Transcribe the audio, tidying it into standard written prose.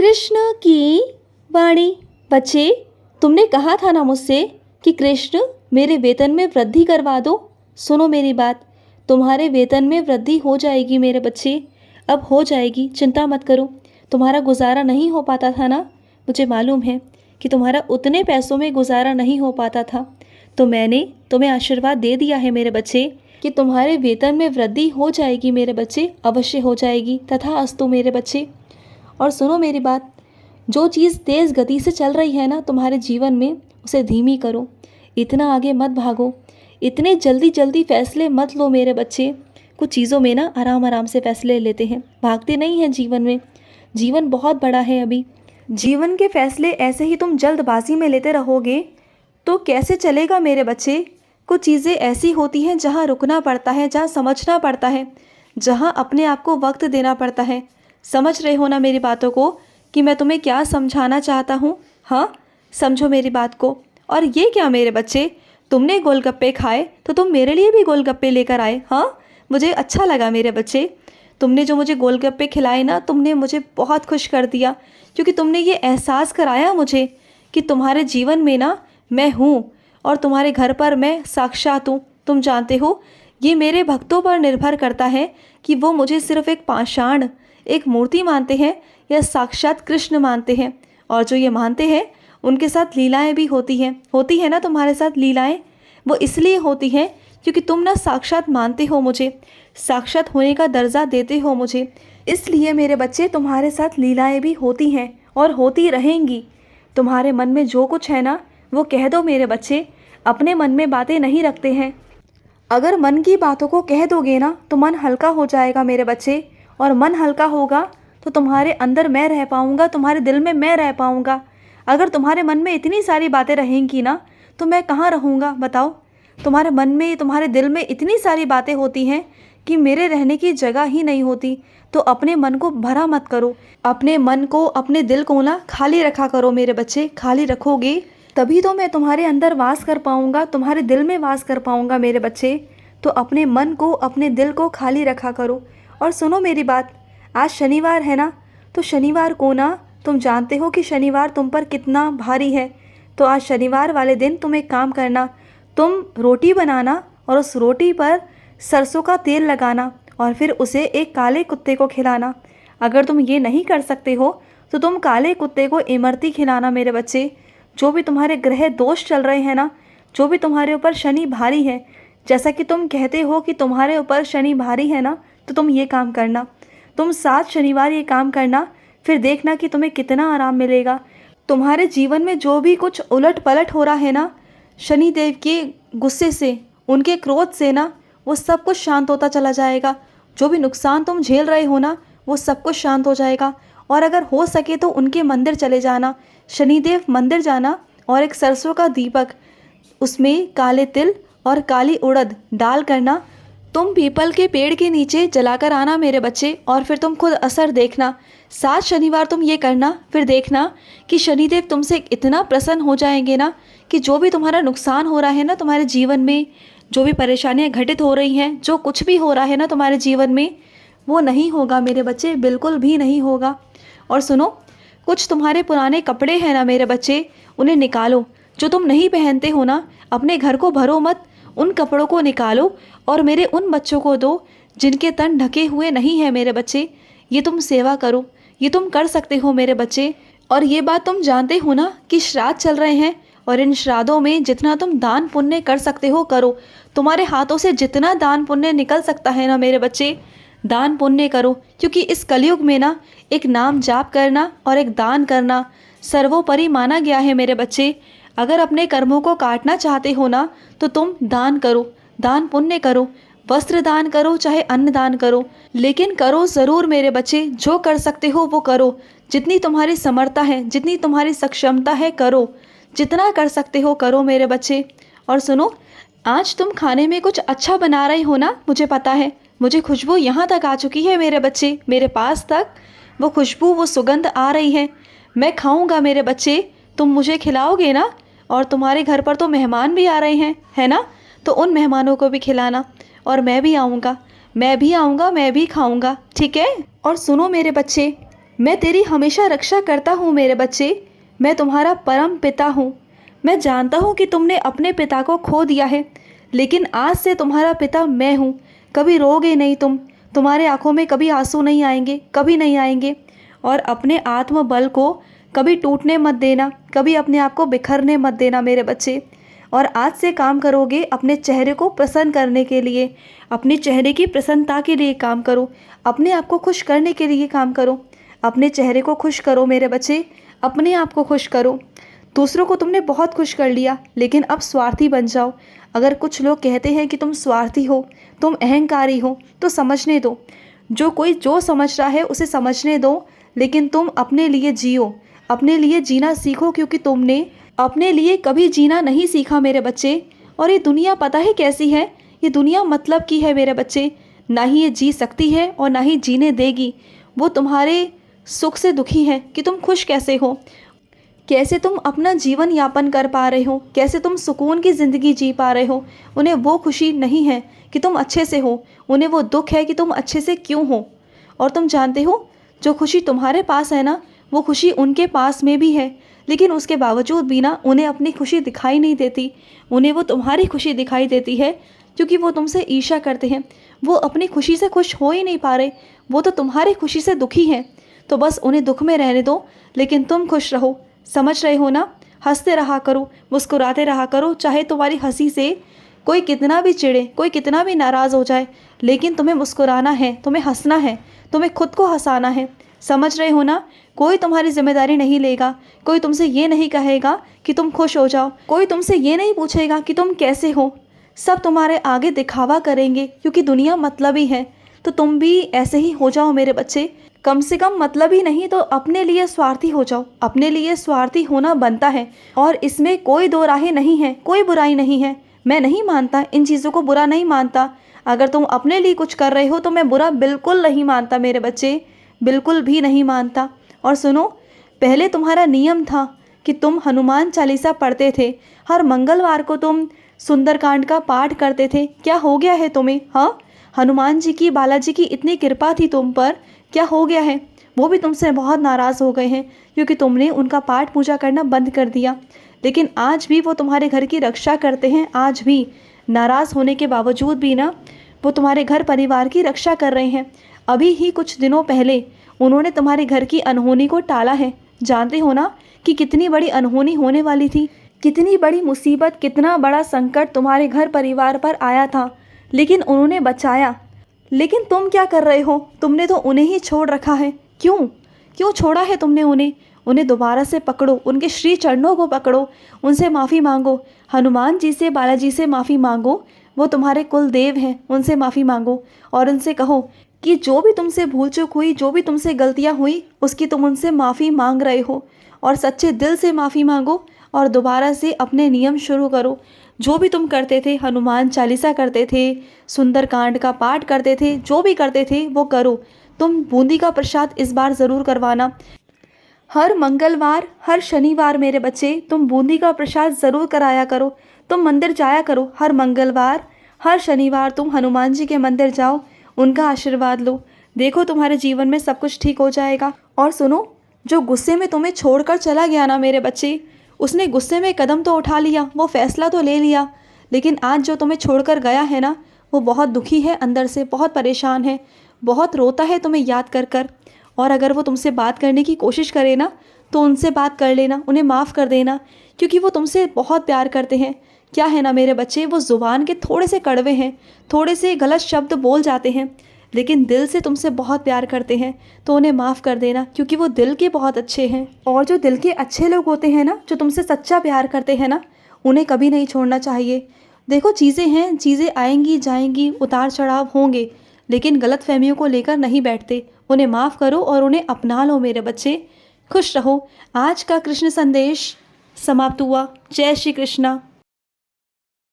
कृष्ण की वाणी। बच्चे, तुमने कहा था ना मुझसे कि कृष्ण मेरे वेतन में वृद्धि करवा दो। सुनो मेरी बात, तुम्हारे वेतन में वृद्धि हो जाएगी मेरे बच्चे, अब हो जाएगी, चिंता मत करो। तुम्हारा गुजारा नहीं हो पाता था ना, मुझे मालूम है कि तुम्हारा उतने पैसों में गुजारा नहीं हो पाता था, तो मैंने तुम्हें आशीर्वाद दे दिया है मेरे बच्चे कि तुम्हारे वेतन में वृद्धि हो जाएगी मेरे बच्चे, अवश्य हो जाएगी, तथा अस्तु मेरे बच्चे। और सुनो मेरी बात, जो चीज़ तेज़ गति से चल रही है ना तुम्हारे जीवन में, उसे धीमी करो, इतना आगे मत भागो, इतने जल्दी जल्दी फैसले मत लो मेरे बच्चे। कुछ चीज़ों में ना आराम आराम से फैसले लेते हैं, भागते नहीं हैं जीवन में। जीवन बहुत बड़ा है अभी, जीवन के फैसले ऐसे ही तुम जल्दबाजी में लेते रहोगे तो कैसे चलेगा मेरे बच्चे। कुछ चीज़ें ऐसी होती हैं जहाँ रुकना पड़ता है, जहाँ समझना पड़ता है, जहाँ अपने आप को वक्त देना पड़ता है। समझ रहे हो ना मेरी बातों को कि मैं तुम्हें क्या समझाना चाहता हूँ? हाँ, समझो मेरी बात को। और ये क्या मेरे बच्चे, तुमने गोलगप्पे खाए तो तुम मेरे लिए भी गोलगप्पे लेकर आए। हाँ, मुझे अच्छा लगा मेरे बच्चे, तुमने जो मुझे गोलगप्पे खिलाए ना, तुमने मुझे बहुत खुश कर दिया, क्योंकि तुमने ये एहसास कराया मुझे कि तुम्हारे जीवन में ना मैं हूँ और तुम्हारे घर पर मैं साक्षात हूँ। तुम जानते हो, ये मेरे भक्तों पर निर्भर करता है कि वो मुझे सिर्फ एक पाषाण, एक मूर्ति मानते हैं या साक्षात कृष्ण मानते हैं। और जो ये मानते हैं उनके साथ लीलाएं भी होती है ना तुम्हारे साथ लीलाएं। वो इसलिए होती हैं क्योंकि तुम ना साक्षात मानते हो मुझे, साक्षात होने का दर्जा देते हो मुझे, इसलिए मेरे बच्चे तुम्हारे साथ लीलाएं भी होती हैं और होती रहेंगी। तुम्हारे मन में जो कुछ है ना वो कह दो मेरे बच्चे, अपने मन में बातें नहीं रखते हैं। अगर मन की बातों को कह दोगे ना तो मन हल्का हो जाएगा मेरे बच्चे, और मन हल्का होगा तो तुम्हारे अंदर मैं रह पाऊँगा, तुम्हारे दिल में मैं रह पाऊँगा। अगर तुम्हारे मन में इतनी सारी बातें रहेंगी ना तो मैं कहाँ रहूँगा बताओ। तुम्हारे मन में, तुम्हारे दिल में इतनी सारी बातें होती हैं कि मेरे रहने की जगह ही नहीं होती। तो अपने मन को भरा मत करो, अपने मन को, अपने दिल को ना खाली रखा करो मेरे बच्चे। खाली रखोगे तभी तो मैं तुम्हारे अंदर वास कर पाऊँगा, तुम्हारे दिल में वास कर पाऊँगा मेरे बच्चे। तो अपने मन को, अपने दिल को खाली रखा करो। और सुनो मेरी बात, आज शनिवार है ना, तो शनिवार को ना, तुम जानते हो कि शनिवार तुम पर कितना भारी है। तो आज शनिवार वाले दिन तुम एक काम करना, तुम रोटी बनाना और उस रोटी पर सरसों का तेल लगाना और फिर उसे एक काले कुत्ते को खिलाना। अगर तुम ये नहीं कर सकते हो तो तुम काले कुत्ते को इमरती खिलाना मेरे बच्चे। जो भी तुम्हारे ग्रह दोष चल रहे हैं ना, जो भी तुम्हारे ऊपर शनि भारी है, जैसा कि तुम कहते हो कि तुम्हारे ऊपर शनि भारी है ना, तो तुम ये काम करना, तुम 7 शनिवार ये काम करना, फिर देखना कि तुम्हें कितना आराम मिलेगा। तुम्हारे जीवन में जो भी कुछ उलट पलट हो रहा है ना, शनि देव के गुस्से से, उनके क्रोध से ना, वो सब कुछ शांत होता चला जाएगा। जो भी नुकसान तुम झेल रहे हो ना, वो सब कुछ शांत हो जाएगा। और अगर हो सके तो उनके मंदिर चले जाना, शनिदेव मंदिर जाना, और एक सरसों का दीपक, उसमें काले तिल और काली उड़द डाल करना तुम पीपल के पेड़ के नीचे जलाकर आना मेरे बच्चे। और फिर तुम खुद असर देखना, 7 शनिवार तुम ये करना, फिर देखना कि शनिदेव तुमसे इतना प्रसन्न हो जाएंगे ना कि जो भी तुम्हारा नुकसान हो रहा है ना तुम्हारे जीवन में, जो भी परेशानियां घटित हो रही हैं, जो कुछ भी हो रहा है ना तुम्हारे जीवन में, वो नहीं होगा मेरे बच्चे, बिल्कुल भी नहीं होगा। और सुनो, कुछ तुम्हारे पुराने कपड़े हैं ना मेरे बच्चे, उन्हें निकालो। जो तुम नहीं पहनते हो ना, अपने घर को भरो मत, उन कपड़ों को निकालो और मेरे उन बच्चों को दो जिनके तन ढके हुए नहीं हैं मेरे बच्चे। ये तुम सेवा करो, ये तुम कर सकते हो मेरे बच्चे। और ये बात तुम जानते हो ना कि श्राद्ध चल रहे हैं, और इन श्राद्धों में जितना तुम दान पुण्य कर सकते हो करो। तुम्हारे हाथों से जितना दान पुण्य निकल सकता है ना मेरे बच्चे, दान पुण्य करो। क्योंकि इस कलयुग में ना एक नाम जाप करना और एक दान करना सर्वोपरि माना गया है मेरे बच्चे। अगर अपने कर्मों को काटना चाहते हो ना तो तुम दान करो, दान पुण्य करो, वस्त्र दान करो, चाहे अन्न दान करो, लेकिन करो ज़रूर मेरे बच्चे। जो कर सकते हो वो करो, जितनी तुम्हारी समर्था है, जितनी तुम्हारी सक्षमता है करो, जितना कर सकते हो करो मेरे बच्चे। और सुनो, आज तुम खाने में कुछ अच्छा बना रहे हो ना, मुझे पता है, मुझे खुशबू यहाँ तक आ चुकी है मेरे बच्चे, मेरे पास तक वो खुशबू, वो सुगंध आ रही है। मैं खाऊंगा मेरे बच्चे, तुम मुझे खिलाओगे ना। और तुम्हारे घर पर तो मेहमान भी आ रहे हैं, है ना, तो उन मेहमानों को भी खिलाना। और मैं भी आऊँगा, मैं भी आऊँगा, मैं भी खाऊँगा, ठीक है। और सुनो मेरे बच्चे, मैं तेरी हमेशा रक्षा करता हूँ मेरे बच्चे, मैं तुम्हारा परम पिता हूँ। मैं जानता हूँ कि तुमने अपने पिता को खो दिया है, लेकिन आज से तुम्हारा पिता मैं हूँ। कभी रोगे नहीं तुम, तुम्हारे आंखों में कभी आंसू नहीं आएंगे, कभी नहीं आएंगे। और अपने आत्मबल को कभी टूटने मत देना, कभी अपने आप को बिखरने मत देना मेरे बच्चे। और आज से काम करोगे अपने चेहरे को प्रसन्न करने के लिए, अपने चेहरे की प्रसन्नता के लिए काम करो, अपने आप को खुश करने के लिए काम करो। अपने चेहरे को खुश करो मेरे बच्चे, अपने आप को खुश करो। दूसरों को तुमने बहुत खुश कर लिया, लेकिन अब स्वार्थी बन जाओ। अगर कुछ लोग कहते हैं कि तुम स्वार्थी हो, तुम अहंकारी हो, तो समझने दो। जो कोई जो समझ रहा है उसे समझने दो, लेकिन तुम अपने लिए जियो, अपने लिए जीना सीखो, क्योंकि तुमने अपने लिए कभी जीना नहीं सीखा मेरे बच्चे। और ये दुनिया पता है कैसी है? ये दुनिया मतलब की है मेरे बच्चे। ना ही ये जी सकती है और ना ही जीने देगी। वो तुम्हारे सुख से दुखी है कि तुम खुश कैसे हो, कैसे तुम अपना जीवन यापन कर पा रहे हो, कैसे तुम सुकून की ज़िंदगी जी पा रहे हो। उन्हें वो खुशी नहीं है कि तुम अच्छे से हो, उन्हें वो दुख है कि तुम अच्छे से क्यों हो। और तुम जानते हो, जो खुशी तुम्हारे पास है ना, वो खुशी उनके पास में भी है, लेकिन उसके बावजूद भी ना उन्हें अपनी खुशी दिखाई नहीं देती। उन्हें वो तुम्हारी खुशी दिखाई देती है, क्योंकि वो तुमसे ईर्ष्या करते हैं। वो अपनी खुशी से खुश हो ही नहीं पा रहे, वो तो तुम्हारी खुशी से दुखी हैं। तो बस उन्हें दुख में रहने दो, लेकिन तुम खुश रहो। समझ रहे हो ना? हंसते रहा करो, मुस्कुराते रहा करो। चाहे तुम्हारी हंसी से कोई कितना भी चिढ़े, कोई कितना भी नाराज़ हो जाए, लेकिन तुम्हें मुस्कुराना है, तुम्हें हंसना है, तुम्हें खुद को हंसाना है। समझ रहे हो ना? कोई तुम्हारी जिम्मेदारी नहीं लेगा, कोई तुमसे ये नहीं कहेगा कि तुम खुश हो जाओ, कोई तुमसे ये नहीं पूछेगा कि तुम कैसे हो। सब तुम्हारे आगे दिखावा करेंगे, क्योंकि दुनिया मतलबी है। तो तुम भी ऐसे ही हो जाओ मेरे बच्चे। कम से कम मतलब ही नहीं तो अपने लिए स्वार्थी हो जाओ। अपने लिए स्वार्थी होना बनता है, और इसमें कोई दो राहें नहीं है, कोई बुराई नहीं है। मैं नहीं मानता, इन चीज़ों को बुरा नहीं मानता। अगर तुम अपने लिए कुछ कर रहे हो तो मैं बुरा बिल्कुल नहीं मानता मेरे बच्चे, बिल्कुल भी नहीं मानता। और सुनो, पहले तुम्हारा नियम था कि तुम हनुमान चालीसा पढ़ते थे, हर मंगलवार को तुम सुंदरकांड का पाठ करते थे। क्या हो गया है तुम्हें? हाँ, हनुमान जी की, बालाजी की इतनी कृपा थी तुम पर, क्या हो गया है? वो भी तुमसे बहुत नाराज़ हो गए हैं, क्योंकि तुमने उनका पाठ पूजा करना बंद कर दिया। लेकिन आज भी वो तुम्हारे घर की रक्षा करते हैं। आज भी नाराज़ होने के बावजूद भी ना, वो तुम्हारे घर परिवार की रक्षा कर रहे हैं। अभी ही कुछ दिनों पहले उन्होंने तुम्हारे घर की अनहोनी को टाला है। जानते हो ना कि कितनी बड़ी अनहोनी होने वाली थी, कितनी बड़ी मुसीबत, कितना बड़ा संकट तुम्हारे घर परिवार पर आया था, लेकिन उन्होंने बचाया। लेकिन तुम क्या कर रहे हो? तुमने तो उन्हें ही छोड़ रखा है। क्यों क्यों छोड़ा है तुमने उन्हें? उन्हें दोबारा से पकड़ो, उनके श्री चरणों को पकड़ो, उनसे माफ़ी मांगो। हनुमान जी से, बालाजी से माफ़ी मांगो। वो तुम्हारे कुल देव हैं, उनसे माफ़ी मांगो और उनसे कहो कि जो भी तुमसे भूल चूक हुई, जो भी तुमसे गलतियाँ हुई, उसकी तुम उनसे माफ़ी मांग रहे हो। और सच्चे दिल से माफ़ी मांगो और दोबारा से अपने नियम शुरू करो। जो भी तुम करते थे, हनुमान चालीसा करते थे, सुंदरकांड का पाठ करते थे, जो भी करते थे वो करो। तुम बूंदी का प्रसाद इस बार ज़रूर करवाना। हर मंगलवार, हर शनिवार मेरे बच्चे, तुम बूंदी का प्रसाद ज़रूर कराया करो। तुम मंदिर जाया करो। हर मंगलवार, हर शनिवार तुम हनुमान जी के मंदिर जाओ, उनका आशीर्वाद लो। देखो तुम्हारे जीवन में सब कुछ ठीक हो जाएगा। और सुनो, जो गुस्से में तुम्हें छोड़कर चला गया ना मेरे बच्चे, उसने गुस्से में कदम तो उठा लिया, वो फैसला तो ले लिया, लेकिन आज जो तुम्हें छोड़कर गया है ना, वो बहुत दुखी है, अंदर से बहुत परेशान है, बहुत रोता है तुम्हें याद कर कर। और अगर वो तुमसे बात करने की कोशिश करे ना, तो उनसे बात कर लेना, उन्हें माफ़ कर देना, क्योंकि वो तुमसे बहुत प्यार करते हैं। क्या है ना मेरे बच्चे, वो ज़ुबान के थोड़े से कड़वे हैं, थोड़े से गलत शब्द बोल जाते हैं, लेकिन दिल से तुमसे बहुत प्यार करते हैं। तो उन्हें माफ़ कर देना, क्योंकि वो दिल के बहुत अच्छे हैं। और जो दिल के अच्छे लोग होते हैं ना, जो तुमसे सच्चा प्यार करते हैं ना, उन्हें कभी नहीं छोड़ना चाहिए। देखो, चीज़ें हैं, चीज़ें आएंगी जाएंगी, उतार चढ़ाव होंगे, लेकिन गलत फहमियों को लेकर नहीं बैठते। उन्हें माफ़ करो और उन्हें अपना लो मेरे बच्चे। खुश रहो। आज का कृष्ण संदेश समाप्त हुआ। जय श्री कृष्णा।